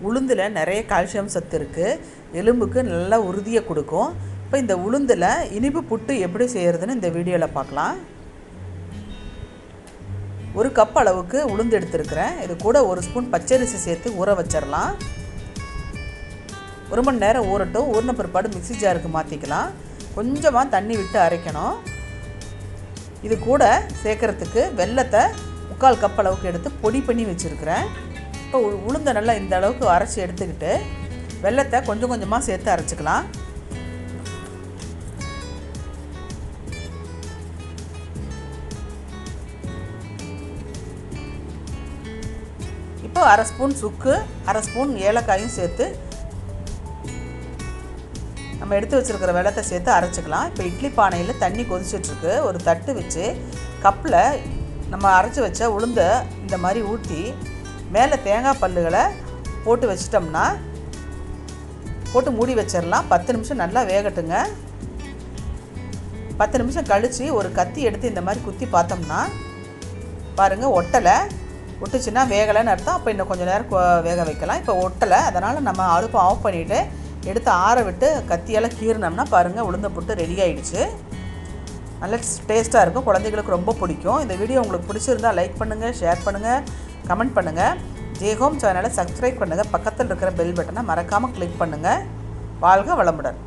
உளுந்தில் நிறைய கால்சியம் சத்து இருக்குது, எலும்புக்கு நல்லா உறுதியை கொடுக்கும். இப்போ இந்த உளுந்தில் இனிப்பு புட்டு எப்படி செய்கிறதுன்னு இந்த வீடியோவில் பார்க்கலாம். 1 கப் அளவுக்கு உளுந்து எடுத்துருக்கிறேன். இது கூட 1 ஸ்பூன் பச்சரிசி சேர்த்து ஊற வச்சிடலாம். 1 மணி நேரம் ஊறட்டும். ஊறின பிற்பாடு மிக்ஸி ஜாருக்கு மாற்றிக்கலாம். கொஞ்சமாக தண்ணி விட்டு அரைக்கணும். இது கூட சேர்க்குறதுக்கு வெல்லத்தை 3/4 கப் அளவுக்கு எடுத்து பொடி பண்ணி வச்சுருக்கிறேன். இப்போ உளுந்தை நல்லா இந்த அளவுக்கு அரைச்சி எடுத்துக்கிட்டு வெல்லத்தை கொஞ்சம் கொஞ்சமாக சேர்த்து அரைச்சிக்கலாம். இப்போ 1/2 ஸ்பூன் சுக்கு, 1/2 ஸ்பூன் ஏலக்காயும் சேர்த்து நம்ம எடுத்து வச்சுருக்கிற வெல்லத்தை சேர்த்து அரைச்சிக்கலாம். இப்போ இட்லி பானையில் தண்ணி கொதிச்சிட்ருக்கு. ஒரு தட்டு வச்சு கப்பில் நம்ம அரைச்சி வச்ச உளுந்தை இந்த மாதிரி ஊற்றி மேலே தேங்காய் பல்லுகளை போட்டு வச்சிட்டோம்னா போட்டு மூடி வச்சிடலாம். 10 நிமிஷம் நல்லா வேகட்டுங்க. 10 நிமிஷம் கழித்து ஒரு கத்தி எடுத்து இந்த மாதிரி குத்தி பார்த்தோம்னா பாருங்கள் ஒட்டலை. ஒட்டுச்சுன்னா வேகலைன்னு அர்த்தம். அப்போ இன்னும் கொஞ்சம் நேரம் வேக வைக்கலாம். இப்போ ஒட்டலை, அதனால் நம்ம அடுப்பை ஆஃப் பண்ணிவிட்டு எடுத்து ஆற விட்டு கத்தியால் கீறினோம்னா பாருங்கள் உளுந்த புட்டு ரெடி ஆகிடுச்சு. நல்ல டேஸ்ட்டாக இருக்கும், குழந்தைகளுக்கு ரொம்ப பிடிக்கும். இந்த வீடியோ உங்களுக்கு பிடிச்சிருந்தால் லைக் பண்ணுங்கள், ஷேர் பண்ணுங்கள், கமெண்ட் பண்ணுங்கள். ஜெய்ஹோம் சேனலை சப்ஸ்கிரைப் பண்ணுங்கள். பக்கத்தில் இருக்கிற பெல் பட்டனை மறக்காமல் கிளிக் பண்ணுங்கள். வாழ்க வளமுடன்.